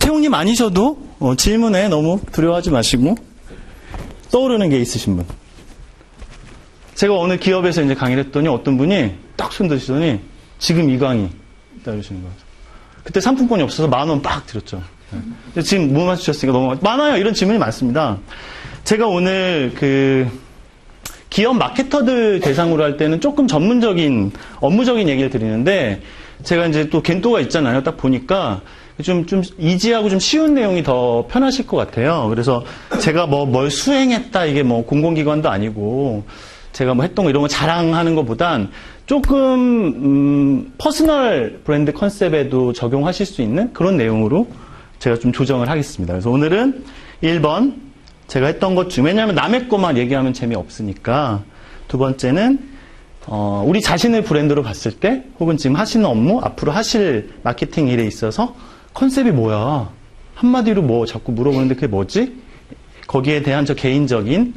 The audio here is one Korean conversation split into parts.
태웅님 아니셔도 질문에 너무 두려워하지 마시고 떠오르는 게 있으신 분. 제가 어느 기업에서 이제 강의를 했더니 어떤 분이 딱 손 드시더니 지금 이 강의 따르시는 거예요. 그때 상품권이 없어서 10,000원 빡 드렸죠. 근데 지금 뭐 맞추셨으니까 너무 많아요. 이런 질문이 많습니다. 제가 오늘 기업 마케터들 대상으로 할 때는 조금 전문적인 업무적인 얘기를 드리는데 제가 이제 또 겐토가 있잖아요. 딱 보니까 좀 이지하고 좀 쉬운 내용이 더 편하실 것 같아요. 그래서 제가 뭘 수행했다 이게 뭐 공공기관도 아니고 제가 뭐 했던 거 이런 거 자랑하는 것보단 조금 퍼스널 브랜드 컨셉에도 적용하실 수 있는 그런 내용으로 제가 좀 조정을 하겠습니다. 그래서 오늘은 1번 제가 했던 것 중, 왜냐하면 남의 것만 얘기하면 재미없으니까. 두 번째는 우리 자신의 브랜드로 봤을 때 혹은 지금 하시는 업무, 앞으로 하실 마케팅 일에 있어서 컨셉이 뭐야? 한마디로 뭐 자꾸 물어보는데 그게 뭐지? 거기에 대한 저 개인적인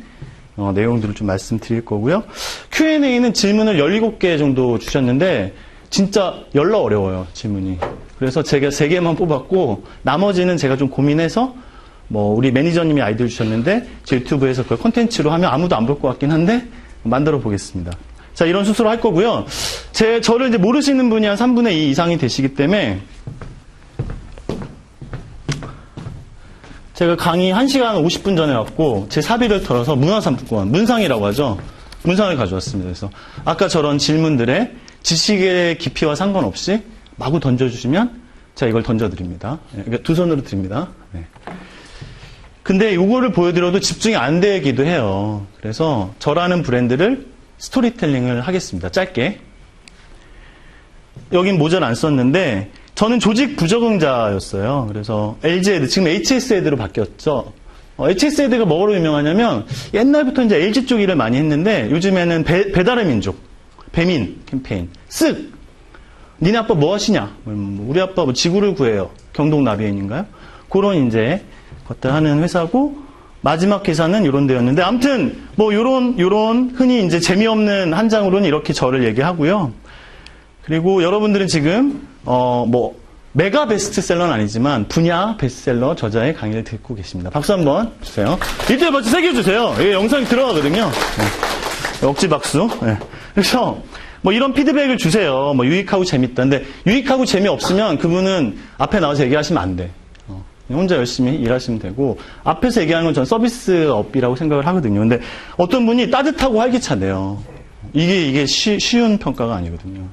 내용들을 좀 말씀드릴 거고요. Q&A는 질문을 17개 정도 주셨는데 진짜 열나 어려워요, 질문이. 그래서 제가 3개만 뽑았고 나머지는 제가 좀 고민해서 뭐 우리 매니저님이 아이디어를 주셨는데 제 유튜브에서 그걸 콘텐츠로 하면 아무도 안 볼 것 같긴 한데 만들어 보겠습니다. 자, 이런 수수로 할 거고요. 저를 이제 모르시는 분이 한 3분의 2 이상이 되시기 때문에 제가 강의 1시간 50분 전에 왔고 제 사비를 털어서 문화상품권, 문상이라고 하죠. 문상을 가져왔습니다. 그래서 아까 저런 질문들의 지식의 깊이와 상관없이 마구 던져주시면 제가 이걸 던져드립니다. 그러니까 두 손으로 드립니다. 네. 근데 이거를 보여드려도 집중이 안 되기도 해요. 그래서 저라는 브랜드를 스토리텔링을 하겠습니다. 짧게. 여긴 모자를 안 썼는데 저는 조직 부적응자였어요. 그래서 LG에드, 지금 HS에드로 바뀌었죠. HS에드가 뭐로 유명하냐면 옛날부터 이제 LG 쪽 일을 많이 했는데 요즘에는 배달의 민족, 배민 캠페인, 쓱! 니네 아빠 뭐 하시냐? 우리 아빠 뭐 지구를 구해요. 경동 나비엔인가요? 그런 이제 것들 하는 회사고 마지막 회사는 이런 데였는데 아무튼 뭐 요런 흔히 이제 재미없는 한 장으로는 이렇게 저를 얘기하고요. 그리고 여러분들은 지금 뭐 메가 베스트셀러는 아니지만 분야 베스트셀러 저자의 강의를 듣고 계십니다. 박수 한번 주세요. 이때 박수 3개 주세요. 이게 영상이 들어가거든요. 네. 억지 박수. 네. 그래서 뭐 이런 피드백을 주세요. 뭐 유익하고 재밌다. 근데 유익하고 재미없으면 그분은 앞에 나와서 얘기하시면 안 돼. 혼자 열심히 일하시면 되고 앞에서 얘기하는 건 전 서비스업이라고 생각을 하거든요. 근데 어떤 분이 따뜻하고 활기차대요. 이게 쉬운 평가가 아니거든요.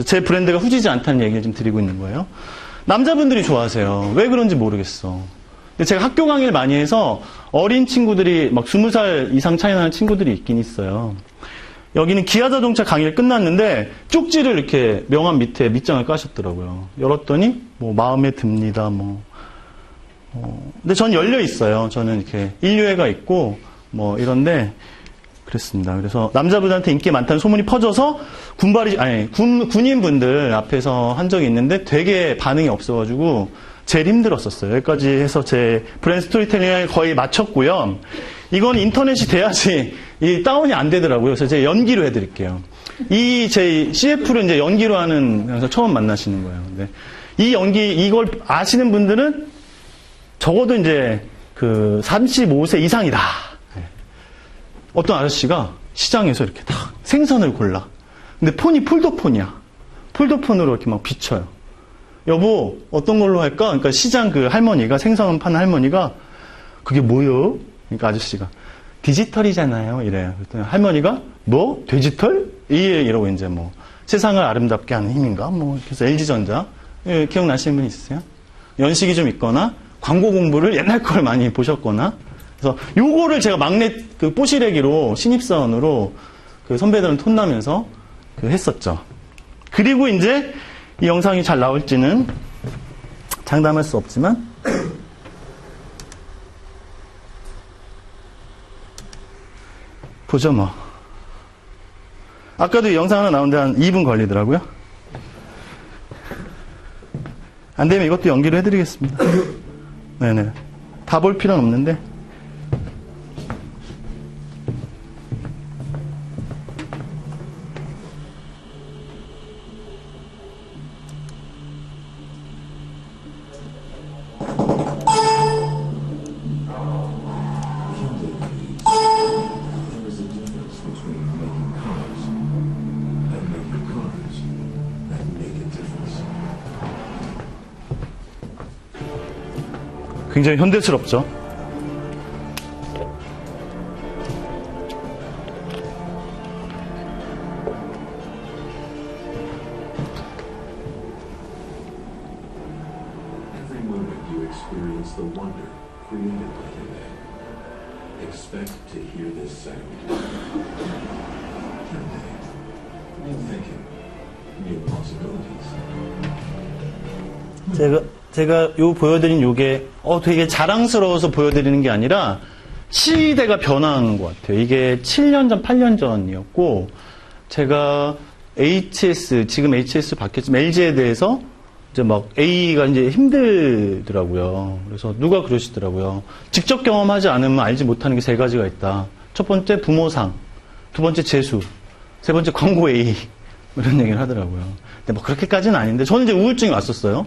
제 브랜드가 후지지 않다는 얘기를 좀 드리고 있는 거예요. 남자분들이 좋아하세요. 왜 그런지 모르겠어. 근데 제가 학교 강의를 많이 해서 어린 친구들이 막 20살 이상 차이 나는 친구들이 있긴 있어요. 여기는 기아자동차 강의를 끝났는데 쪽지를 이렇게 명함 밑에 밑장을 까셨더라고요. 열었더니 뭐 마음에 듭니다. 근데 전 열려 있어요. 저는 이렇게 인류애가 있고 뭐 이런데 그랬습니다. 그래서 남자분한테 인기 많다는 소문이 퍼져서 군인분들 앞에서 한 적이 있는데 되게 반응이 없어가지고 제일 힘들었었어요. 여기까지 해서 제 브랜드 스토리텔링을 거의 마쳤고요. 이건 인터넷이 돼야지 이 다운이 안 되더라고요. 그래서 제가 연기로 해드릴게요. 제 CF를 이제 연기로 하는 그래서 처음 만나시는 거예요. 근데 이 연기 이걸 아시는 분들은 적어도 이제 35세 이상이다. 어떤 아저씨가 시장에서 이렇게 딱 생선을 골라. 근데 폰이 폴더폰이야. 폴더폰으로 이렇게 막 비춰요. 여보, 어떤 걸로 할까? 그러니까 시장 할머니가, 생선 파는 할머니가, 그게 뭐요? 그러니까 아저씨가, 디지털이잖아요. 이래요. 그랬더니 할머니가, 뭐? 디지털? 이러고 이제 뭐, 세상을 아름답게 하는 힘인가? 뭐, 그래서 LG전자. 예, 기억나시는 분 있으세요? 연식이 좀 있거나, 광고 공부를 옛날 걸 많이 보셨거나, 그래서 요거를 제가 막내 뽀시래기로, 신입사원으로 선배들은 톤나면서 했었죠. 그리고 이제, 이 영상이 잘 나올지는 장담할 수 없지만 보죠 뭐. 아까도 이 영상 하나 나오는데 한 2분 걸리더라고요. 안 되면 이것도 연기로 해드리겠습니다. 네네. 다 볼 필요는 없는데. 굉장히 현대스럽죠. Every moment you experience the wonder created by Him. Expect to hear this sound. New thinking, new possibilities. 제가 요 보여드린 요게 되게 자랑스러워서 보여드리는 게 아니라 시대가 변한 것 같아요. 이게 7년 전, 8년 전이었고 제가 HS, 지금 HS 바뀌었지만 LG에 대해서 이제 막 A가 이제 힘들더라고요. 그래서 누가 그러시더라고요. 직접 경험하지 않으면 알지 못하는 게 세 가지가 있다. 첫 번째 부모상, 두 번째 재수, 세 번째 광고 A. 이런 얘기를 하더라고요. 근데 뭐 그렇게까지는 아닌데 저는 이제 우울증이 왔었어요.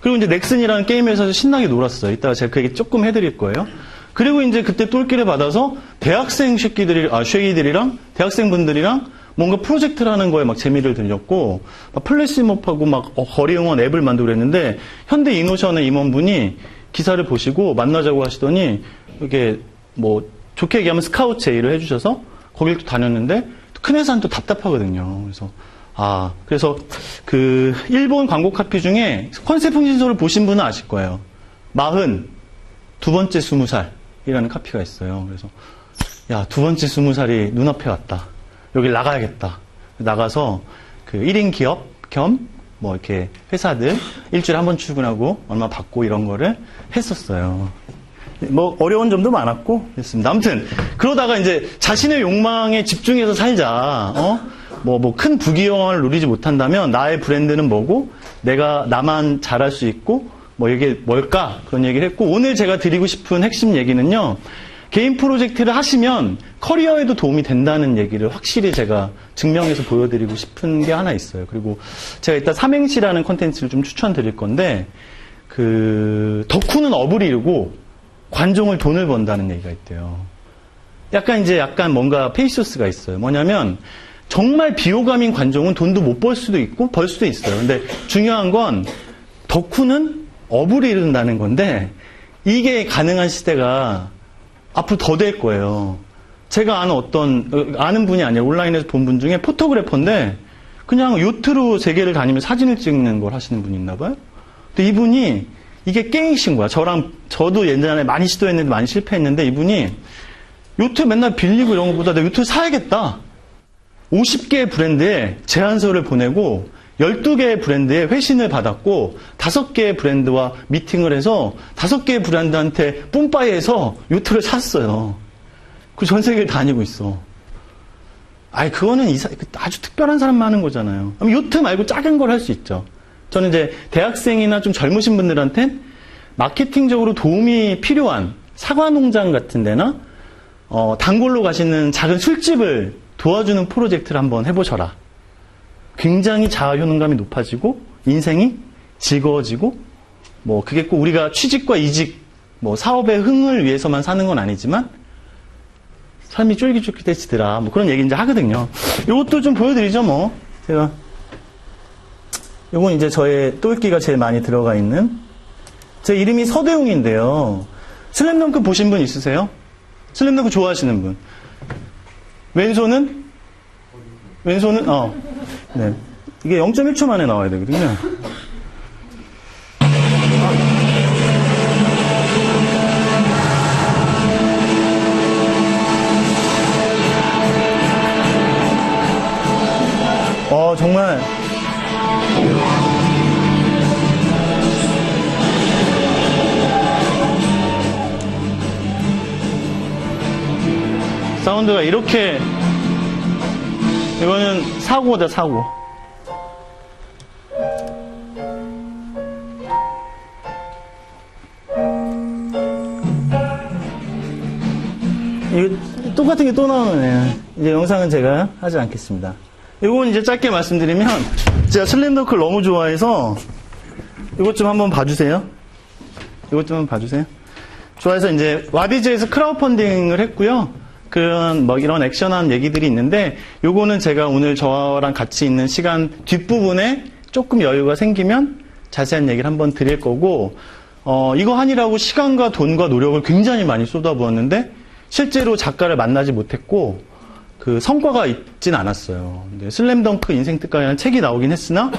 그리고 이제 넥슨이라는 게임 회사에서 신나게 놀았어요. 이따가 제가 그 얘기 조금 해드릴 거예요. 그리고 이제 그때 똘끼를 받아서 대학생 쉐기들이랑 대학생분들이랑 뭔가 프로젝트를 하는 거에 막 재미를 들렸고, 막 플래시몹하고 막 거리 응원 앱을 만들고 그랬는데, 현대 이노션의 임원분이 기사를 보시고 만나자고 하시더니, 이게 뭐, 좋게 얘기하면 스카우트 제의를 해주셔서 거길 또 다녔는데, 큰 회사는 또 답답하거든요. 그래서 그, 일본 광고 카피 중에 컨셉 흥신소를 보신 분은 아실 거예요. 42번째 20살이라는 카피가 있어요. 그래서, 야, 2번째 20살이 눈앞에 왔다. 여길 나가야겠다. 나가서 그 1인 기업 겸 뭐 이렇게 회사들 일주일에 한 번 출근하고 얼마 받고 이런 거를 했었어요. 뭐 어려운 점도 많았고 했습니다. 아무튼 그러다가 이제 자신의 욕망에 집중해서 살자. 뭐 큰 부귀영화를 누리지 못한다면 나의 브랜드는 뭐고 내가 나만 잘할 수 있고 뭐 이게 뭘까 그런 얘기를 했고 오늘 제가 드리고 싶은 핵심 얘기는요. 개인 프로젝트를 하시면 커리어에도 도움이 된다는 얘기를 확실히 제가 증명해서 보여드리고 싶은 게 하나 있어요. 그리고 제가 이따 삼행시라는 콘텐츠를 좀 추천드릴 건데 그 덕후는 업을 이루고 관종을 돈을 번다는 얘기가 있대요. 약간 뭔가 페이소스가 있어요. 뭐냐면 정말 비호감인 관종은 돈도 못 벌 수도 있고 벌 수도 있어요. 근데 중요한 건 덕후는 업을 이룬다는 건데 이게 가능한 시대가 앞으로 더 될 거예요. 제가 아는 분이 아니라 온라인에서 본 분 중에 포토그래퍼인데 그냥 요트로 세계를 다니면서 사진을 찍는 걸 하시는 분이 있나 봐요. 근데 이분이 이게 깽이신 거야. 저도 예전에 많이 시도했는데 많이 실패했는데 이분이 요트 맨날 빌리고 이런 것보다 내가 요트를 사야겠다. 50개의 브랜드에 제안서를 보내고 12개의 브랜드에 회신을 받았고 5개의 브랜드와 미팅을 해서 5개의 브랜드한테 뿜빠이해서 요트를 샀어요. 그 전 세계를 다니고 있어. 그거는 아주 특별한 사람만 하는 거잖아요. 요트 말고 작은 걸 할 수 있죠. 저는 이제 대학생이나 좀 젊으신 분들한테 마케팅적으로 도움이 필요한 사과농장 같은 데나 단골로 가시는 작은 술집을 도와주는 프로젝트를 한번 해보셔라. 굉장히 자아효능감이 높아지고 인생이 즐거워지고 뭐 그게 꼭 우리가 취직과 이직 뭐 사업의 흥을 위해서만 사는 건 아니지만 삶이 쫄깃쫄깃해지더라 뭐 그런 얘기 이제 하거든요. 이것도 좀 보여드리죠 뭐. 제가 요건 이제 저의 똘끼가 제일 많이 들어가 있는 제 이름이 서대웅인데요. 슬램덩크 보신 분 있으세요? 슬램덩크 좋아하시는 분. 왼손은 네. 이게 0.1초 만에 나와야 되거든요. 정말. 사운드가 이렇게, 이거는 사고다, 사고. 이거 똑같은 게 또 나오네. 이제 영상은 제가 하지 않겠습니다. 이건 이제 짧게 말씀드리면, 제가 슬램덩크를 너무 좋아해서, 이것 좀 한번 봐주세요. 이것 좀 한번 봐주세요. 좋아해서 이제, 와디즈에서 크라우드 펀딩을 했고요. 그런, 이런 액션한 얘기들이 있는데, 요거는 제가 오늘 저랑 같이 있는 시간 뒷부분에 조금 여유가 생기면 자세한 얘기를 한번 드릴 거고, 이거 하느라고 시간과 돈과 노력을 굉장히 많이 쏟아부었는데 실제로 작가를 만나지 못했고 그 성과가 있진 않았어요. 근데 슬램덩크 인생 특강이라는 책이 나오긴 했으나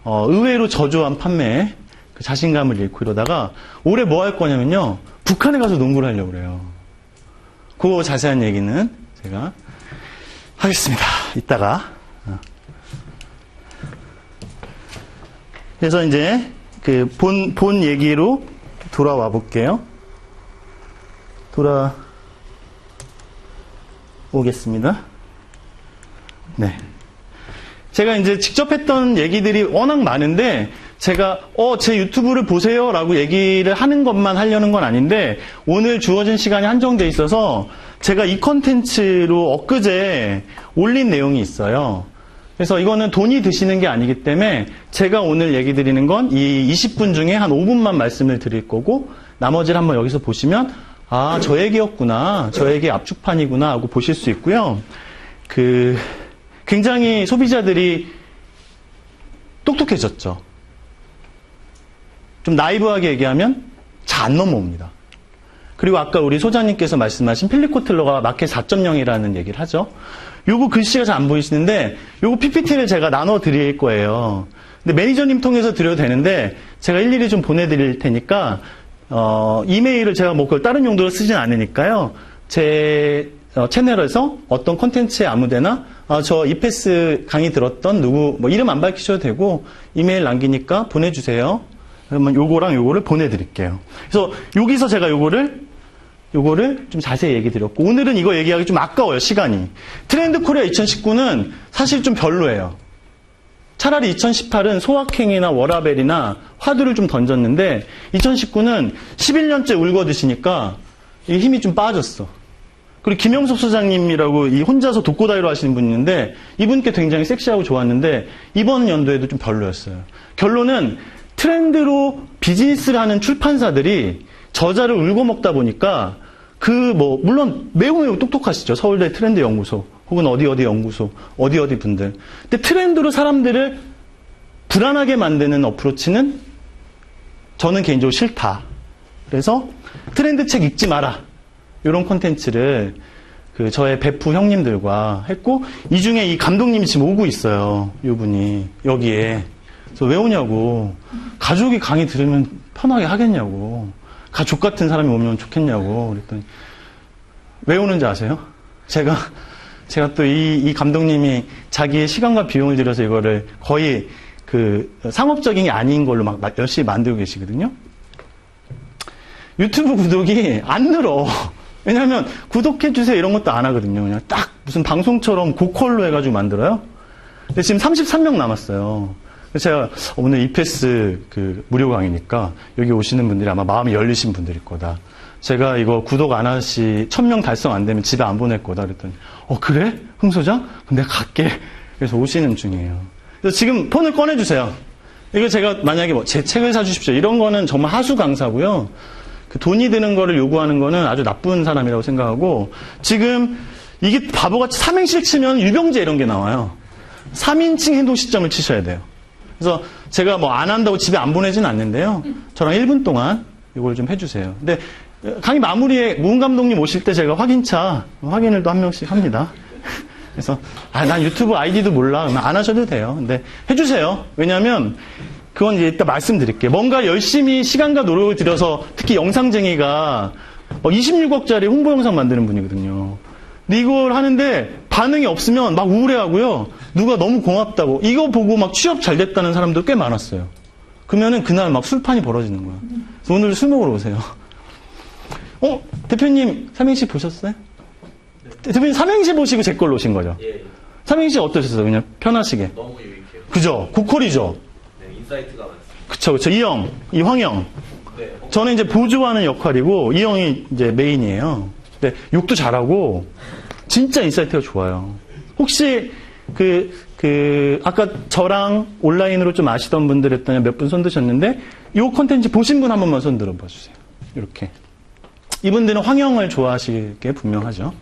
의외로 저조한 판매에 그 자신감을 잃고 이러다가 올해 뭐 할 거냐면요. 북한에 가서 농구를 하려고 그래요. 그 자세한 얘기는 제가 하겠습니다. 이따가. 그래서 이제 그 본 얘기로 돌아와 볼게요. 돌아오겠습니다. 네. 제가 이제 직접 했던 얘기들이 워낙 많은데 제가 제 유튜브를 보세요 라고 얘기를 하는 것만 하려는 건 아닌데 오늘 주어진 시간이 한정돼 있어서 제가 이 컨텐츠로 엊그제 올린 내용이 있어요. 그래서 이거는 돈이 드시는 게 아니기 때문에 제가 오늘 얘기 드리는 건 이 20분 중에 한 5분만 말씀을 드릴 거고 나머지를 한번 여기서 보시면 저 얘기였구나, 저 얘기 압축판이구나 하고 보실 수 있고요. 굉장히 소비자들이 똑똑해졌죠. 좀 나이브하게 얘기하면 잘 안 넘어옵니다. 그리고 아까 우리 소장님께서 말씀하신 필립 코틀러가 마켓 4.0이라는 얘기를 하죠. 요거 글씨가 잘 안 보이시는데 요거 PPT를 제가 나눠 드릴 거예요. 근데 매니저님 통해서 드려도 되는데 제가 일일이 좀 보내드릴 테니까 이메일을 제가 뭐 그걸 다른 용도로 쓰진 않으니까요. 제 채널에서 어떤 콘텐츠에 아무데나 저 이패스 강의 들었던 누구 뭐 이름 안 밝히셔도 되고 이메일 남기니까 보내주세요. 그러면 요거랑 요거를 보내드릴게요. 그래서 여기서 제가 요거를 좀 자세히 얘기 드렸고 오늘은 이거 얘기하기 좀 아까워요. 시간이. 트렌드 코리아 2019는 사실 좀 별로예요. 차라리 2018은 소확행이나 워라벨이나 화두를 좀 던졌는데 2019는 11년째 울거드시니까 힘이 좀 빠졌어. 그리고 김영섭 소장님이라고 이 혼자서 독고다이로 하시는 분이 있는데 이분께 굉장히 섹시하고 좋았는데 이번 연도에도 좀 별로였어요. 결론은 트렌드로 비즈니스를 하는 출판사들이 저자를 울고 먹다 보니까 물론 매우 똑똑하시죠. 서울대 트렌드 연구소 혹은 어디 연구소 어디 분들. 근데 트렌드로 사람들을 불안하게 만드는 어프로치는 저는 개인적으로 싫다. 그래서 트렌드 책 읽지 마라. 이런 콘텐츠를 저의 베프 형님들과 했고 이 중에 이 감독님이 지금 오고 있어요. 이분이 여기에. 그래서 왜 오냐고. 가족이 강의 들으면 편하게 하겠냐고. 가족 같은 사람이 오면 좋겠냐고. 그랬더니 왜 오는지 아세요? 제가 또 이 감독님이 자기의 시간과 비용을 들여서 이거를 거의 상업적인 게 아닌 걸로 막 열심히 만들고 계시거든요. 유튜브 구독이 안 늘어. 왜냐하면 구독해주세요 이런 것도 안 하거든요. 그냥 딱 무슨 방송처럼 고퀄로 해가지고 만들어요. 근데 지금 33명 남았어요. 그래서 제가 오늘 이패스 무료 강의니까 여기 오시는 분들이 아마 마음이 열리신 분들일 거다. 제가 이거 구독 안 하시 1000명 달성 안 되면 집에 안 보낼 거다. 그랬더니 그래? 흥소장? 그럼 내가 갈게. 그래서 오시는 중이에요. 그래서 지금 폰을 꺼내주세요. 이거 제가 만약에 제 책을 사주십시오. 이런 거는 정말 하수 강사고요. 돈이 드는 거를 요구하는 거는 아주 나쁜 사람이라고 생각하고 지금 이게 바보같이 삼행시를 치면 유병재 이런 게 나와요. 3인칭 행동 시점을 치셔야 돼요. 그래서 제가 안 한다고 집에 안 보내진 않는데요. 저랑 1분 동안 이걸 좀 해주세요. 근데 강의 마무리에 무은 감독님 오실 때 제가 확인을 또 한 명씩 합니다. 그래서 난 유튜브 아이디도 몰라. 그러면 안 하셔도 돼요. 근데 해주세요. 왜냐하면 그건 이제 이따 말씀드릴게요. 뭔가 열심히 시간과 노력을 들여서 특히 영상쟁이가 26억짜리 홍보 영상 만드는 분이거든요. 근데 이걸 하는데 반응이 없으면 막 우울해하고요. 누가 너무 고맙다고. 이거 보고 막 취업 잘 됐다는 사람도 꽤 많았어요. 그러면은 그날 막 술판이 벌어지는 거야. 그래서 오늘 술 먹으러 오세요. 대표님 삼행시 보셨어요? 네. 대표님 삼행시 보시고 제 걸로 오신 거죠? 예. 삼행시 어떠셨어요? 그냥 편하시게. 너무 유익해요. 그죠? 고퀄이죠? 네, 인사이트가 많습니다. 그쵸. 이 황영. 네. 저는 이제 보조하는 역할이고, 이 형이 이제 메인이에요. 근데 욕도 잘하고, 진짜 인사이트가 좋아요. 혹시, 아까 저랑 온라인으로 좀 아시던 분들 했더니 몇 분 손 드셨는데, 요 컨텐츠 보신 분 한 번만 손 들어봐 주세요. 이렇게. 이분들은 황영을 좋아하실 게 분명하죠.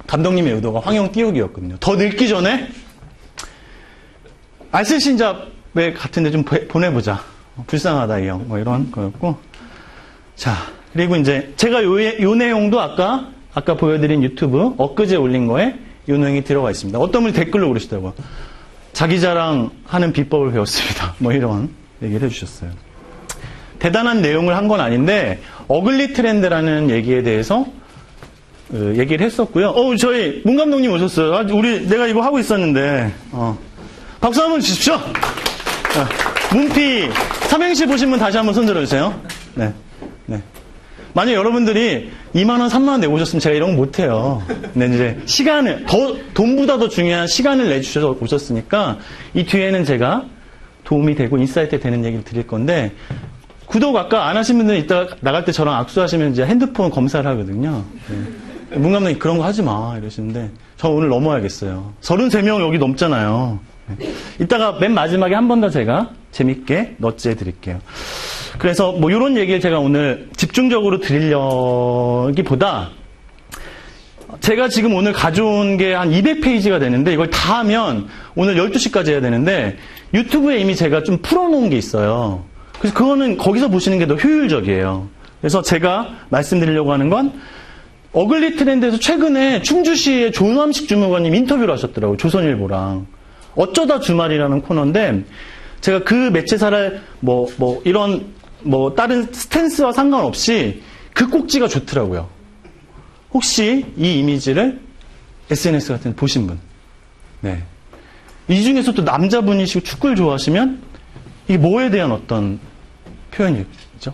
감독님의 의도가 황영 띄우기였거든요. 더 늙기 전에, 알쓸신잡에 같은데 좀 보내보자. 불쌍하다, 이 형. 뭐 이런 거였고. 자, 그리고 이제 제가 요 내용도 아까 보여드린 유튜브 엊그제 올린 거에 요 내용이 들어가 있습니다. 어떤 분이 댓글로 그러시더라고요. 자기 자랑하는 비법을 배웠습니다. 뭐 이런 얘기를 해주셨어요. 대단한 내용을 한 건 아닌데 어글리 트렌드라는 얘기에 대해서 얘기를 했었고요. 저희 문 감독님 오셨어요. 내가 이거 하고 있었는데 박수 한번 주십시오. 문피 삼행시 보신 분 다시 한번 손 들어주세요. 네. 만약 여러분들이 2만 원, 3만 원 내고 오셨으면 제가 이런 거 못해요. 근데 이제 시간을 돈보다 더 중요한 시간을 내주셔서 오셨으니까 이 뒤에는 제가 도움이 되고 인사이트 되는 얘기를 드릴 건데 구독 아까 안 하신 분들은 이따 나갈 때 저랑 악수하시면 이제 핸드폰 검사를 하거든요. 네. 문 감독님 그런 거 하지 마 이러시는데 저 오늘 넘어야겠어요. 33명 여기 넘잖아요. 네. 이따가 맨 마지막에 한 번 더 제가 재밌게 넛제 드릴게요. 그래서 뭐 이런 얘기를 제가 오늘 집중적으로 드리려기보다 제가 지금 오늘 가져온 게 한 200페이지가 되는데 이걸 다 하면 오늘 12시까지 해야 되는데 유튜브에 이미 제가 좀 풀어놓은 게 있어요. 그래서 그거는 거기서 보시는 게 더 효율적이에요. 그래서 제가 말씀드리려고 하는 건 어글리 트렌드에서 최근에 충주시의 조남식 주무관님 인터뷰를 하셨더라고요. 조선일보랑. 어쩌다 주말이라는 코너인데 제가 그 매체사를 다른 스탠스와 상관없이 그 꼭지가 좋더라고요. 혹시 이 이미지를 SNS 같은 데 보신 분? 네. 이 중에서 또 남자분이시고 축구를 좋아하시면 이게 뭐에 대한 어떤 표현이죠?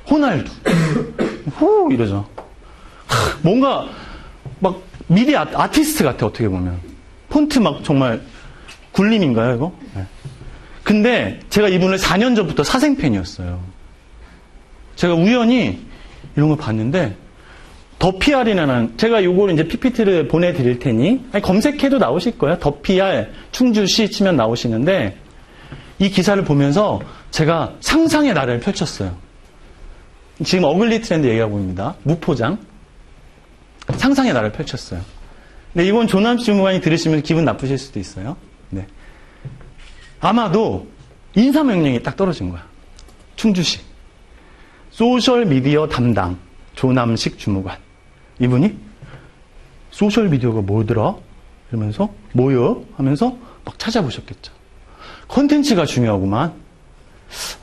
호날두. 후 이러죠. 뭔가 막 미디 아티스트 같아 어떻게 보면. 폰트 막 정말 굴림인가요 이거? 네. 근데 제가 이분을 4년 전부터 사생팬이었어요. 제가 우연히 이런 걸 봤는데 더 PR이라는 제가 요거를 이제 PPT를 보내드릴 테니 검색해도 나오실 거예요. 더 PR 충주시 치면 나오시는데 이 기사를 보면서 제가 상상의 나래를 펼쳤어요. 지금 어글리 트렌드 얘기하고 있습니다. 무포장 상상의 나래를 펼쳤어요. 근데 이건 조남식 주무관이 들으시면 기분 나쁘실 수도 있어요. 네. 아마도 인사명령이 딱 떨어진 거야. 충주시 소셜미디어 담당 조남식 주무관. 이분이 소셜미디어가 뭐더라? 이러면서 뭐요? 하면서 막 찾아보셨겠죠. 콘텐츠가 중요하구만.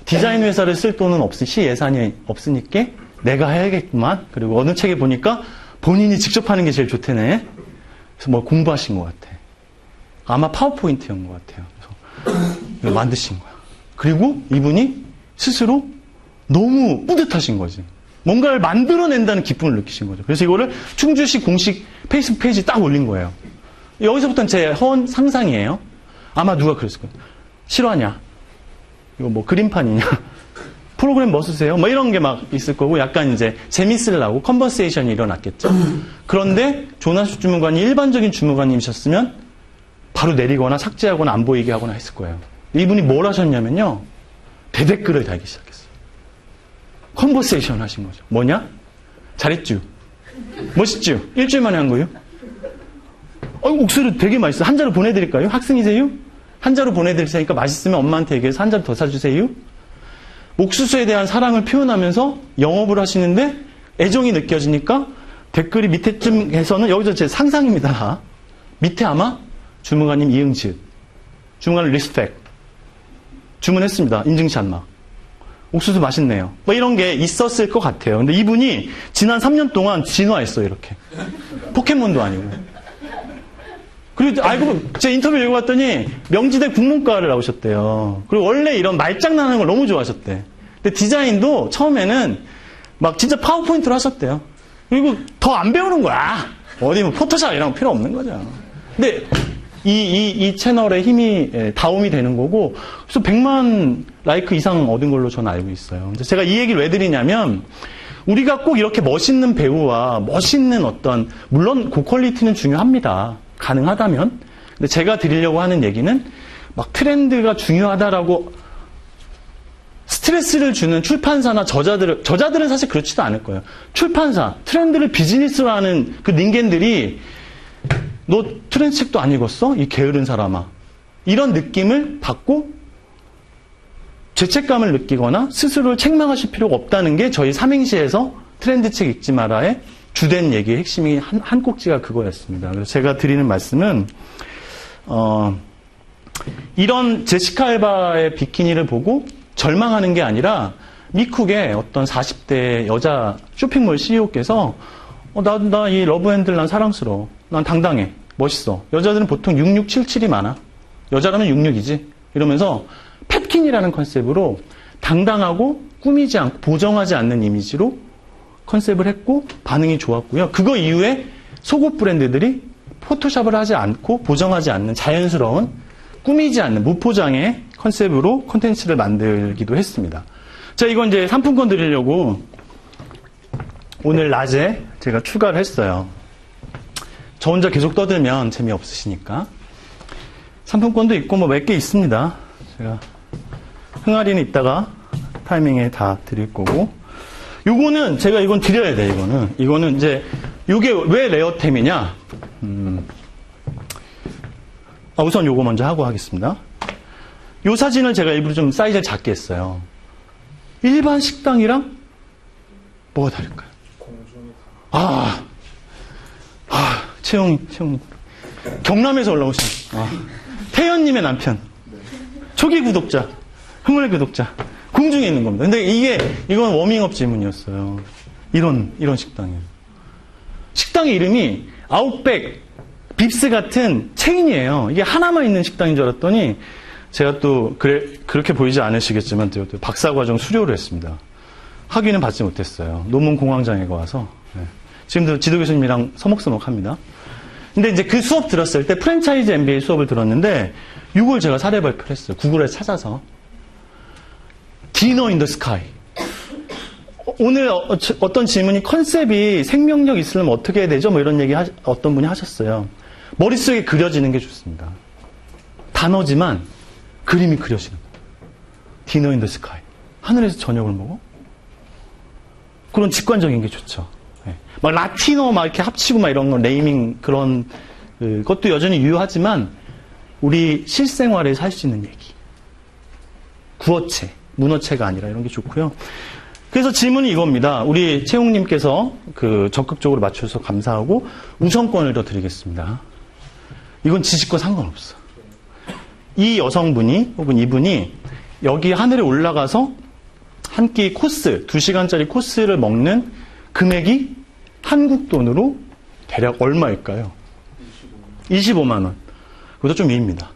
디자인 회사를 쓸 돈은 없으시 예산이 없으니까 내가 해야겠구만. 그리고 어느 책에 보니까 본인이 직접 하는 게 제일 좋대네. 그래서 뭘 공부하신 것 같아. 아마 파워포인트인 것 같아요. 그래서 만드신 거야. 그리고 이분이 스스로 너무 뿌듯하신 거지. 뭔가를 만들어낸다는 기쁨을 느끼신 거죠. 그래서 이거를 충주시 공식 페이스북 페이지 딱 올린 거예요. 여기서부터는 제 허언 상상이에요. 아마 누가 그랬을 거예요. 실화냐? 이거 뭐 그림판이냐? 프로그램 뭐 쓰세요? 뭐 이런 게 막 있을 거고 약간 이제 재밌으려고 컨버세이션이 일어났겠죠. 그런데 조남식 주무관이 일반적인 주무관님이셨으면 바로 내리거나 삭제하거나 안 보이게 하거나 했을 거예요. 이분이 뭘 하셨냐면요. 대댓글을 달기 시작했어요. 컨버세이션 하신 거죠. 뭐냐? 잘했쥬. 멋있쥬. 일주일 만에 한 거예요. 옥수수 되게 맛있어. 한 자루 보내드릴까요? 학생이세요? 한 자루 보내드릴 테니까 맛있으면 엄마한테 얘기해서 한 자루 더 사주세요. 옥수수에 대한 사랑을 표현하면서 영업을 하시는데 애정이 느껴지니까 댓글이 밑에쯤에서는 여기서 제 상상입니다. 밑에 아마 주무관님 이응지읒. 주무관 리스펙. 주문했습니다. 인증샷 막. 옥수수 맛있네요. 뭐 이런 게 있었을 것 같아요. 근데 이분이 지난 3년 동안 진화했어요, 이렇게. 포켓몬도 아니고. 그리고 제 인터뷰 읽어봤더니 명지대 국문과를 나오셨대요. 그리고 원래 이런 말장난하는 걸 너무 좋아하셨대. 근데 디자인도 처음에는 막 진짜 파워포인트로 하셨대요. 그리고 더 안 배우는 거야. 어디 뭐 포토샵 이런 거 필요 없는 거죠. 근데 이 채널의 힘이 다움이 되는 거고, 그래서 100만 라이크 이상 얻은 걸로 저는 알고 있어요. 제가 이 얘기를 왜 드리냐면, 우리가 꼭 이렇게 멋있는 배우와 멋있는 어떤, 물론 고퀄리티는 중요합니다. 가능하다면. 근데 제가 드리려고 하는 얘기는, 막 트렌드가 중요하다라고 스트레스를 주는 출판사나 저자들은 사실 그렇지도 않을 거예요. 출판사, 트렌드를 비즈니스로 하는 그 닌겐들이 너 트렌드 책도 안 읽었어? 이 게으른 사람아. 이런 느낌을 받고 죄책감을 느끼거나 스스로를 책망하실 필요가 없다는 게 저희 삼행시에서 트렌드 책 읽지 마라의 주된 얘기의 핵심이 한 꼭지가 그거였습니다. 그래서 제가 드리는 말씀은 이런 제시카 알바의 비키니를 보고 절망하는 게 아니라 미쿡의 어떤 40대 여자 쇼핑몰 CEO께서 나 이 러브핸들 난 사랑스러워. 난 당당해. 멋있어. 여자들은 보통 6677이 많아. 여자라면 66이지. 이러면서 팻킨이라는 컨셉으로 당당하고 꾸미지 않고 보정하지 않는 이미지로 컨셉을 했고 반응이 좋았고요. 그거 이후에 속옷 브랜드들이 포토샵을 하지 않고 보정하지 않는 자연스러운 꾸미지 않는 무포장의 컨셉으로 콘텐츠를 만들기도 했습니다. 자, 이건 이제 상품권 드리려고 오늘 낮에 제가 추가를 했어요. 저 혼자 계속 떠들면 재미없으시니까. 상품권도 있고 뭐 몇 개 있습니다. 제가 흥아리는 이따가 타이밍에 다 드릴 거고. 요거는 제가 이건 드려야 돼, 이거는 이제 요게 왜 레어템이냐? 우선 요거 먼저 하고 하겠습니다. 요 사진을 제가 일부러 좀 사이즈를 작게 했어요. 일반 식당이랑 뭐가 다를까요? 채용님. 경남에서 올라오신, 태연님의 남편. 초기 구독자, 흥얼 구독자. 공중에 있는 겁니다. 근데 이건 워밍업 질문이었어요. 이런 식당이에요. 식당의 이름이 아웃백, 빕스 같은 체인이에요. 이게 하나만 있는 식당인 줄 알았더니 제가 또 그렇게 보이지 않으시겠지만 또 박사과정 수료를 했습니다. 학위는 받지 못했어요. 논문 공황장애가 와서. 네. 지금도 지도 교수님이랑 서먹서먹합니다. 근데 이제 그 수업 들었을 때 프랜차이즈 MBA 수업을 들었는데 이걸 제가 사례 발표를 했어요. 구글에 찾아서. 디너 인 더 스카이. 오늘 어떤 질문이 컨셉이 생명력 있으려면 어떻게 해야 되죠? 뭐 이런 얘기 어떤 분이 하셨어요. 머릿속에 그려지는 게 좋습니다. 단어지만 그림이 그려지는 거예요. 디너 인 더 스카이. 하늘에서 저녁을 먹어? 그런 직관적인 게 좋죠. 네. 막 라틴어 막 이렇게 합치고 막 이런 거 네이밍 그런 것도 여전히 유효하지만 우리 실생활에서 할 수 있는 얘기. 구어체, 문어체가 아니라 이런 게 좋고요. 그래서 질문이 이겁니다. 우리 채용님께서 적극적으로 맞춰서 감사하고 우선권을 더 드리겠습니다. 이건 지식과 상관없어. 이 여성분이 혹은 이분이 여기 하늘에 올라가서 한 끼 코스, 2시간짜리 코스를 먹는 금액이 한국 돈으로 대략 얼마일까요? 25만 원. 그보다 좀 위입니다.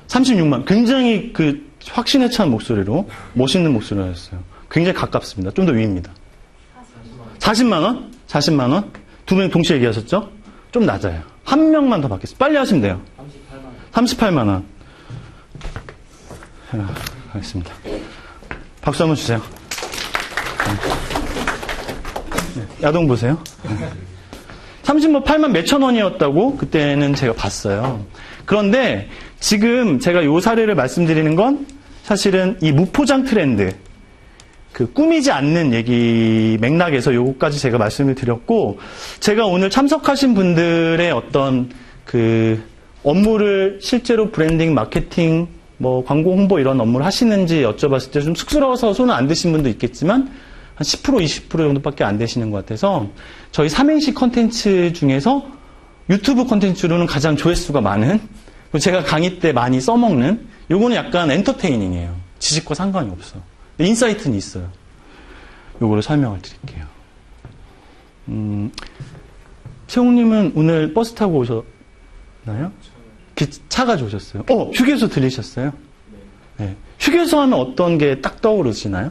36만 원. 굉장히 확신에 찬 목소리로 멋있는 목소리를 하셨어요. 굉장히 가깝습니다. 좀 더 위입니다. 40만 원? 40만 원? 두 분 동시에 얘기하셨죠? 좀 낮아요. 한 명만 더 받겠습니다. 빨리 하시면 돼요. 38만 원. 알겠습니다. 박수 한번 주세요. 네, 야동 보세요. 38만 몇천 원이었다고 그때는 제가 봤어요. 그런데 지금 제가 이 사례를 말씀드리는 건 사실은 이 무포장 트렌드, 꾸미지 않는 얘기 맥락에서 요거까지 제가 말씀을 드렸고, 제가 오늘 참석하신 분들의 어떤 업무를 실제로 브랜딩, 마케팅, 뭐 광고 홍보 이런 업무를 하시는지 여쭤봤을 때 좀 쑥스러워서 손을 안 드신 분도 있겠지만 한 10%, 20% 정도밖에 안 되시는 것 같아서 저희 삼행시 컨텐츠 중에서 유튜브 컨텐츠로는 가장 조회수가 많은, 제가 강의 때 많이 써먹는, 요거는 약간 엔터테이닝이에요. 지식과 상관이 없어. 인사이트는 있어요. 요거를 설명을 드릴게요. 채용님은 오늘 버스 타고 오셨나요? 차 가지고 오셨어요? 휴게소 들리셨어요? 네. 휴게소 하면 어떤 게 딱 떠오르시나요?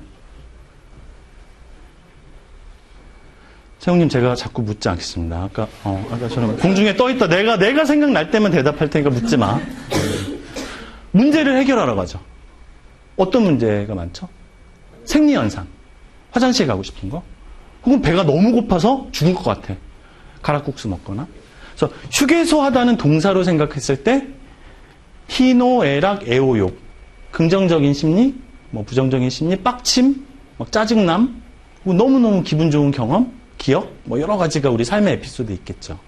채용님, 제가 자꾸 묻지 않겠습니다. 아까처럼 공중에 떠있다. 내가 생각날 때만 대답할 테니까 묻지 마. 문제를 해결하러 가죠. 어떤 문제가 많죠? 생리현상. 화장실 가고 싶은 거. 혹은 배가 너무 고파서 죽을 것 같아. 가락국수 먹거나. 그래서 휴게소 하다는 동사로 생각했을 때 희노애락 애호욕. 긍정적인 심리, 뭐 부정적인 심리, 빡침, 막 짜증남, 너무너무 기분 좋은 경험, 기억, 뭐 여러 가지가 우리 삶의 에피소드에 있겠죠.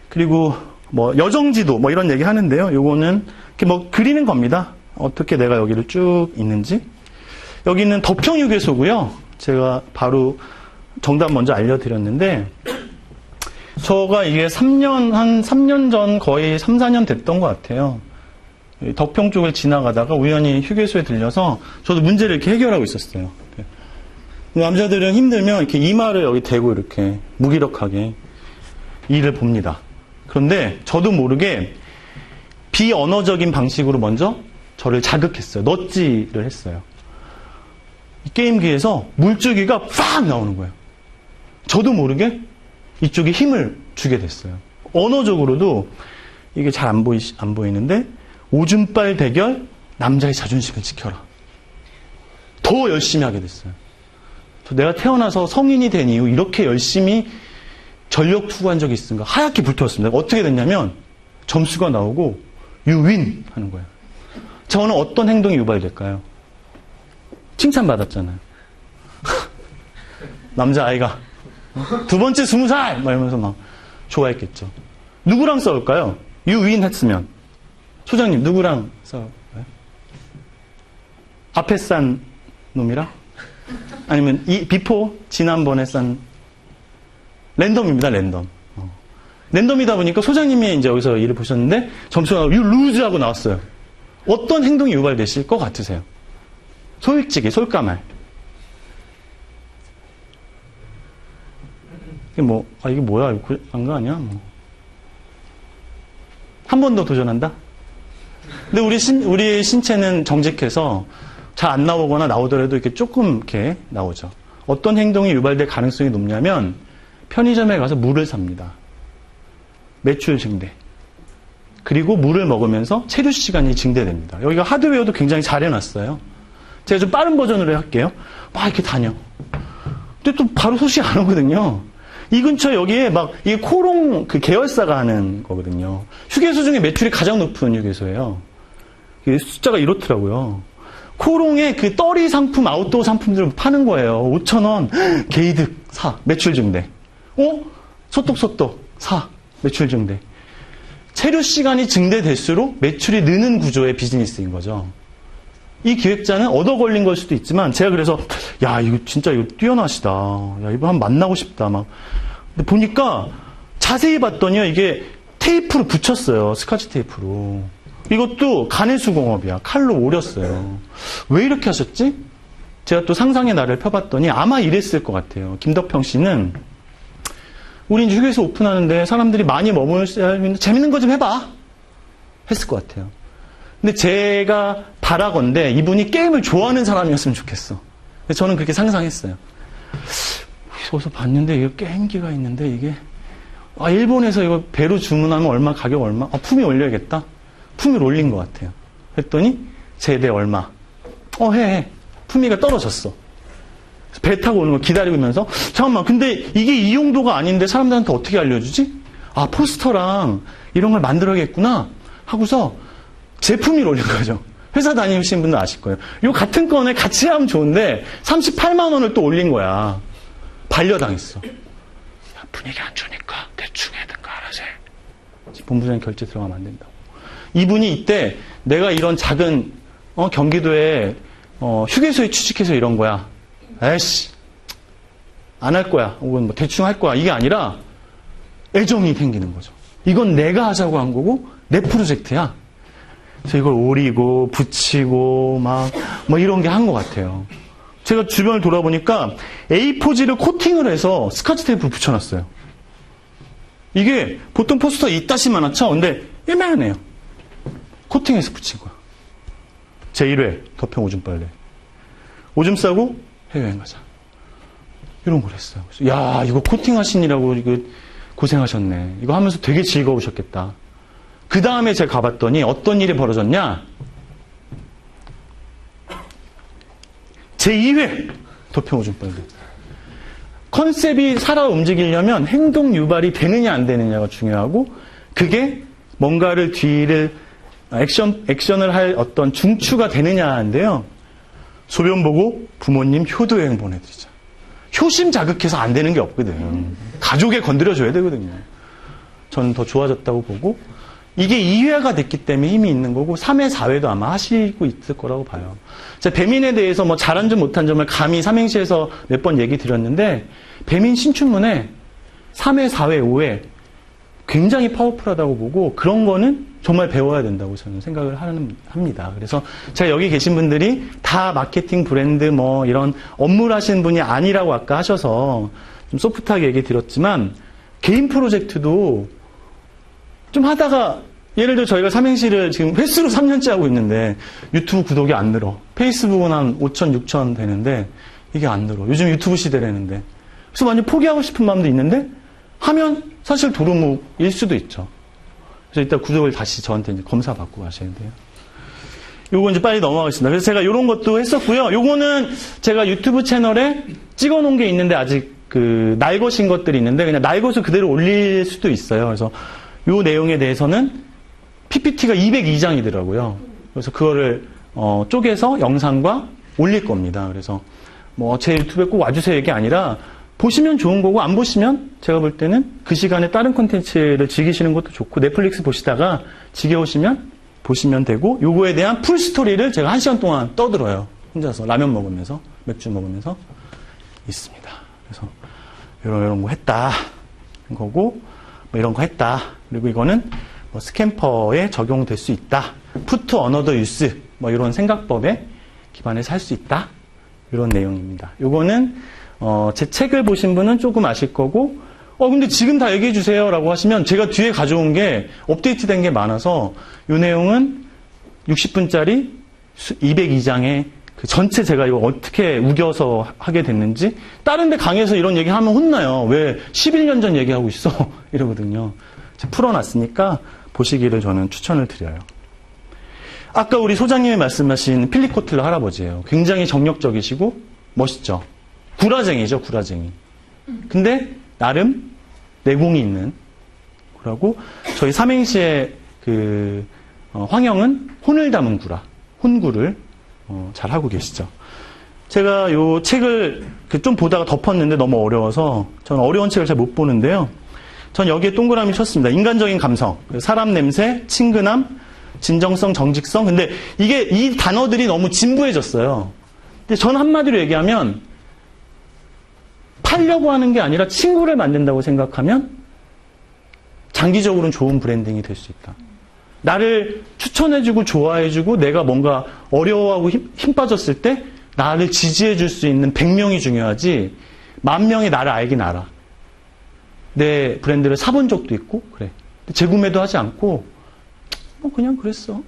그리고 뭐 여정지도 뭐 이런 얘기 하는데요. 요거는 이렇게 뭐 그리는 겁니다. 어떻게 내가 여기를 쭉 있는지. 여기는 덮형유괴소고요. 제가 바로 정답 먼저 알려드렸는데, 저가 이게 한 3년 전 거의 3, 4년 됐던 것 같아요. 덕평 쪽을 지나가다가 우연히 휴게소에 들려서 저도 문제를 이렇게 해결하고 있었어요. 남자들은 힘들면 이렇게 이마를 여기 대고 이렇게 무기력하게 일을 봅니다. 그런데 저도 모르게 비언어적인 방식으로 먼저 저를 자극했어요. 넛지를 했어요. 이 게임기에서 물줄기가 팍 나오는 거예요. 저도 모르게 이쪽에 힘을 주게 됐어요. 언어적으로도 이게 잘 안 보이는데, 오줌빨 대결, 남자의 자존심을 지켜라. 더 열심히 하게 됐어요. 내가 태어나서 성인이 된 이후 이렇게 열심히 전력 투구한 적이 있습니까? 하얗게 불태웠습니다. 어떻게 됐냐면 점수가 나오고 You win 하는 거예요. 저는 어떤 행동이 유발될까요? 칭찬받았잖아요. 남자아이가 두 번째 20살! 막 이러면서 막 좋아했겠죠. 누구랑 싸울까요? You win 했으면. 소장님, 누구랑 싸울까요? 앞에 싼 놈이랑? 아니면 비포? 지난번에 싼 랜덤입니다, 랜덤. 랜덤이다 보니까 소장님이 이제 여기서 일을 보셨는데 점수가 You lose 하고 나왔어요. 어떤 행동이 유발되실 것 같으세요? 솔직히, 솔까말. 이게 이게 뭐야? 이거 안 거 아니야? 한 번 더 도전한다? 근데 우리 신체는 정직해서 잘 안 나오거나 나오더라도 이렇게 조금 이렇게 나오죠. 어떤 행동이 유발될 가능성이 높냐면 편의점에 가서 물을 삽니다. 매출 증대. 그리고 물을 먹으면서 체류 시간이 증대됩니다. 여기가 하드웨어도 굉장히 잘 해놨어요. 제가 좀 빠른 버전으로 할게요. 막 이렇게 다녀. 근데 또 바로 소식 안 오거든요. 이 근처에 여기에 이게 코롱 계열사가 하는 거거든요. 휴게소 중에 매출이 가장 높은 휴게소예요. 이게 숫자가 이렇더라고요. 코롱에 떨이 상품, 아웃도어 상품들을 파는 거예요. 5,000원, 게이득, 사, 매출 증대. 소떡소떡, 사, 매출 증대. 체류 시간이 증대될수록 매출이 느는 구조의 비즈니스인 거죠. 이 기획자는 얻어 걸린 걸 수도 있지만, 제가 그래서, 이거 진짜 뛰어나시다. 이거 한번 만나고 싶다. 근데 보니까, 자세히 봤더니요, 이게 테이프로 붙였어요. 스카치 테이프로. 이것도 가내수공업이야. 칼로 오렸어요. 왜 이렇게 하셨지? 제가 또 상상의 날을 펴봤더니 아마 이랬을 것 같아요. 김덕평 씨는 우리 이제 휴게소 오픈하는데 사람들이 많이 머물 수 있는 재밌는 거 좀 해봐. 했을 것 같아요. 근데 제가 바라건대 이분이 게임을 좋아하는 사람이었으면 좋겠어. 저는 그렇게 상상했어요. 어디서 봤는데 이게 게임기가 있는데 이게 일본에서 이거 배로 주문하면 가격 얼마? 품위 올려야겠다. 품위를 올린 것 같아요. 그랬더니 제대 얼마? 해. 품위가 떨어졌어. 배 타고 오는 걸 기다리고 있면서 잠깐만, 근데 이게 이 용도가 아닌데 사람들한테 어떻게 알려주지? 포스터랑 이런 걸 만들어야겠구나 하고서 제품위를 올린 거죠. 회사 다니시는 분들 아실 거예요. 요 같은 건에 같이 하면 좋은데 38만 원을 또 올린 거야. 반려당했어. 분위기 안 좋으니까 대충 해든가 알아서 해. 본부장님 결제 들어가면 안 된다고. 이분이 이때 내가 이런 작은 경기도에 휴게소에 취직해서 이런 거야. 에이씨 안 할 거야. 혹은 대충 할 거야. 이게 아니라 애정이 생기는 거죠. 이건 내가 하자고 한 거고 내 프로젝트야. 그래서 이걸 오리고 붙이고 이런 게 한 것 같아요. 제가 주변을 돌아보니까 A4지를 코팅을 해서 스카치 테이프를 붙여놨어요. 이게 보통 포스터 이따시 많았죠? 근데 애매하네요. 코팅해서 붙인 거야. 제1회 덮형 오줌빨래. 오줌 싸고 해외여행 가자. 이런 걸 했어요. 그래서 이거 코팅하시느라고 이거 고생하셨네. 이거 하면서 되게 즐거우셨겠다. 그 다음에 제가 가봤더니 어떤 일이 벌어졌냐? 제2회 덮형 오줌빨래. 컨셉이 살아 움직이려면 행동 유발이 되느냐 안 되느냐가 중요하고, 그게 뭔가를 뒤를 액션을 할 어떤 중추가 되느냐인데요. 소변 보고 부모님 효도여행 보내드리자. 효심 자극해서 안 되는 게 없거든. 가족에 건드려줘야 되거든요. 저는 더 좋아졌다고 보고, 이게 2회가 됐기 때문에 힘이 있는 거고 3회, 4회도 아마 하시고 있을 거라고 봐요. 제가 배민에 대해서 뭐 잘한 점 못한 점을 감히 삼행시에서 몇 번 얘기 드렸는데 배민 신춘문에 3회, 4회, 5회 굉장히 파워풀하다고 보고 그런 거는 정말 배워야 된다고 저는 생각을 합니다. 그래서 제가 여기 계신 분들이 다 마케팅, 브랜드 뭐 이런 업무를 하시는 분이 아니라고 아까 하셔서 좀 소프트하게 얘기 드렸지만 개인 프로젝트도 좀 하다가 예를 들어 저희가 삼행시를 지금 횟수로 3년째 하고 있는데 유튜브 구독이 안 늘어. 페이스북은 한 5천, 6천 되는데 이게 안 늘어. 요즘 유튜브 시대라는데. 그래서 완전 포기하고 싶은 마음도 있는데 하면 사실 도루묵일 수도 있죠. 그래서 이따 구독을 다시 저한테 이제 검사 받고 가셔야 돼요. 요거 이제 빨리 넘어가겠습니다. 그래서 제가 요런 것도 했었고요. 요거는 제가 유튜브 채널에 찍어 놓은 게 있는데 아직 그 날것인 것들이 있는데 그냥 날것을 그대로 올릴 수도 있어요. 그래서 요 내용에 대해서는 PPT가 202장이더라고요. 그래서 그거를 쪼개서 영상과 올릴 겁니다. 그래서 뭐 제 유튜브에 꼭 와주세요 이게 아니라 보시면 좋은 거고 안 보시면 제가 볼 때는 그 시간에 다른 콘텐츠를 즐기시는 것도 좋고 넷플릭스 보시다가 지겨우시면 보시면 되고 요거에 대한 풀 스토리를 제가 1시간 동안 떠들어요. 혼자서 라면 먹으면서 맥주 먹으면서 있습니다. 그래서 이런 거 했다 거고 뭐 이런 거 했다. 그리고 이거는 뭐 스캠퍼에 적용될 수 있다. Put another use 뭐 이런 생각법에 기반해서 할 수 있다. 이런 내용입니다. 요거는 제 책을 보신 분은 조금 아실 거고 근데 지금 다 얘기해 주세요 라고 하시면 제가 뒤에 가져온 게 업데이트된 게 많아서 요 내용은 60분짜리 202장에 그 전체 제가 이거 어떻게 우겨서 하게 됐는지 다른 데 강의에서 이런 얘기하면 혼나요. 왜 11년 전 얘기하고 있어? 이러거든요. 풀어놨으니까 보시기를 저는 추천을 드려요. 아까 우리 소장님이 말씀하신 필립 코틀러 할아버지예요. 굉장히 정력적이시고 멋있죠. 구라쟁이죠, 구라쟁이. 근데 나름 내공이 있는 구라고 저희 삼행시의 그 황영은 혼을 담은 구라, 혼구를 잘 하고 계시죠. 제가 요 책을 좀 보다가 덮었는데 너무 어려워서 저는 어려운 책을 잘 못 보는데요. 전 여기에 동그라미 쳤습니다. 인간적인 감성, 사람 냄새, 친근함, 진정성, 정직성. 근데 이게 이 단어들이 너무 진부해졌어요. 근데 저는 한마디로 얘기하면 팔려고 하는 게 아니라 친구를 만든다고 생각하면 장기적으로는 좋은 브랜딩이 될 수 있다. 나를 추천해주고 좋아해주고 내가 뭔가 어려워하고 힘 빠졌을 때 나를 지지해줄 수 있는 100명이 중요하지 10,000명이 나를 알긴 알아. 내 브랜드를 사본 적도 있고 그래. 재구매도 하지 않고 뭐 그냥 그랬어.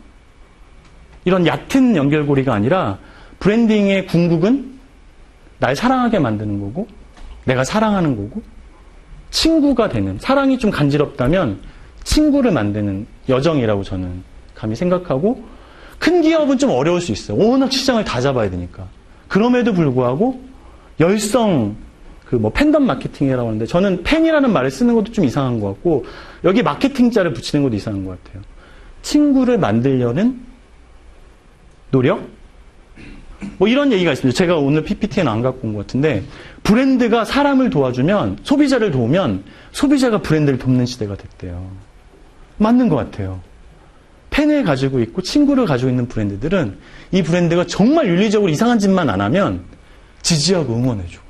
이런 얕은 연결고리가 아니라 브랜딩의 궁극은 날 사랑하게 만드는 거고 내가 사랑하는 거고 친구가 되는 사랑이 좀 간지럽다면 친구를 만드는 여정이라고 저는 감히 생각하고 큰 기업은 좀 어려울 수 있어요. 워낙 시장을 다 잡아야 되니까. 그럼에도 불구하고 열성 그 뭐 팬덤 마케팅이라고 하는데 저는 팬이라는 말을 쓰는 것도 좀 이상한 것 같고 여기 마케팅자를 붙이는 것도 이상한 것 같아요. 친구를 만들려는 노력? 뭐 이런 얘기가 있습니다. 제가 오늘 PPT에는 안 갖고 온 것 같은데 브랜드가 사람을 도와주면 소비자를 도우면 소비자가 브랜드를 돕는 시대가 됐대요. 맞는 것 같아요. 팬을 가지고 있고 친구를 가지고 있는 브랜드들은 이 브랜드가 정말 윤리적으로 이상한 짓만 안 하면 지지하고 응원해줘.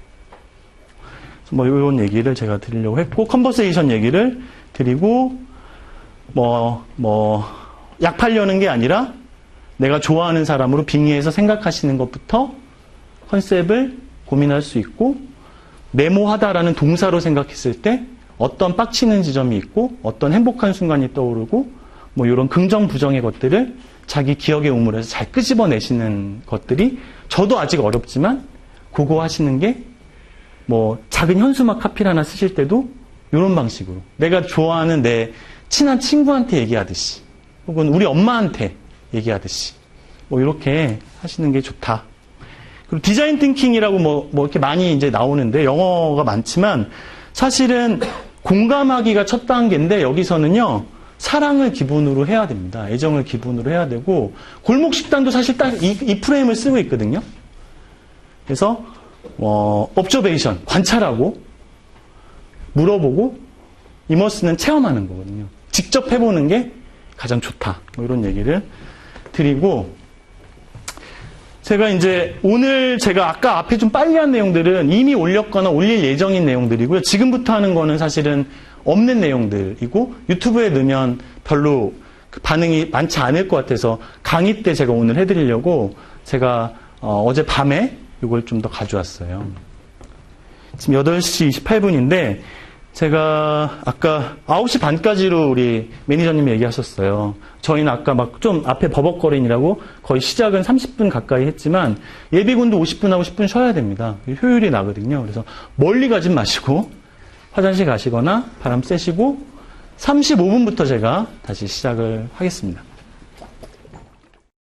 뭐 이런 얘기를 제가 드리려고 했고 컨버세이션 얘기를 드리고 약 팔려는 게 아니라 내가 좋아하는 사람으로 빙의해서 생각하시는 것부터 컨셉을 고민할 수 있고 메모하다라는 동사로 생각했을 때 어떤 빡치는 지점이 있고 어떤 행복한 순간이 떠오르고 뭐 이런 긍정 부정의 것들을 자기 기억의 우물에서 잘 끄집어내시는 것들이 저도 아직 어렵지만 그거 하시는 게 뭐 작은 현수막 카피를 하나 쓰실 때도 이런 방식으로 내가 좋아하는 내 친한 친구한테 얘기하듯이 혹은 우리 엄마한테 얘기하듯이 뭐 이렇게 하시는 게 좋다. 그리고 디자인 띵킹이라고 뭐 이렇게 많이 이제 나오는데 영어가 많지만 사실은 공감하기가 첫 단계인데 여기서는요 사랑을 기본으로 해야 됩니다. 애정을 기본으로 해야 되고 골목 식당도 사실 딱 이 프레임을 쓰고 있거든요. 그래서 observation 관찰하고 물어보고 immerse는 체험하는 거거든요. 직접 해보는 게 가장 좋다. 뭐 이런 얘기를 드리고, 제가 이제 오늘 제가 아까 앞에 좀 빨리 한 내용들은 이미 올렸거나 올릴 예정인 내용들이고요. 지금부터 하는 거는 사실은 없는 내용들이고 유튜브에 넣으면 별로 그 반응이 많지 않을 것 같아서 강의 때 제가 오늘 해드리려고 제가 어제 밤에 이걸 좀 더 가져왔어요. 지금 8시 28분인데 제가 아까 9시 반까지로 우리 매니저님이 얘기하셨어요. 저희는 아까 막 좀 앞에 버벅거리느라고 거의 시작은 30분 가까이 했지만 예비군도 50분하고 10분 쉬어야 됩니다. 효율이 나거든요. 그래서 멀리 가진 마시고 화장실 가시거나 바람 쐬시고 35분부터 제가 다시 시작을 하겠습니다.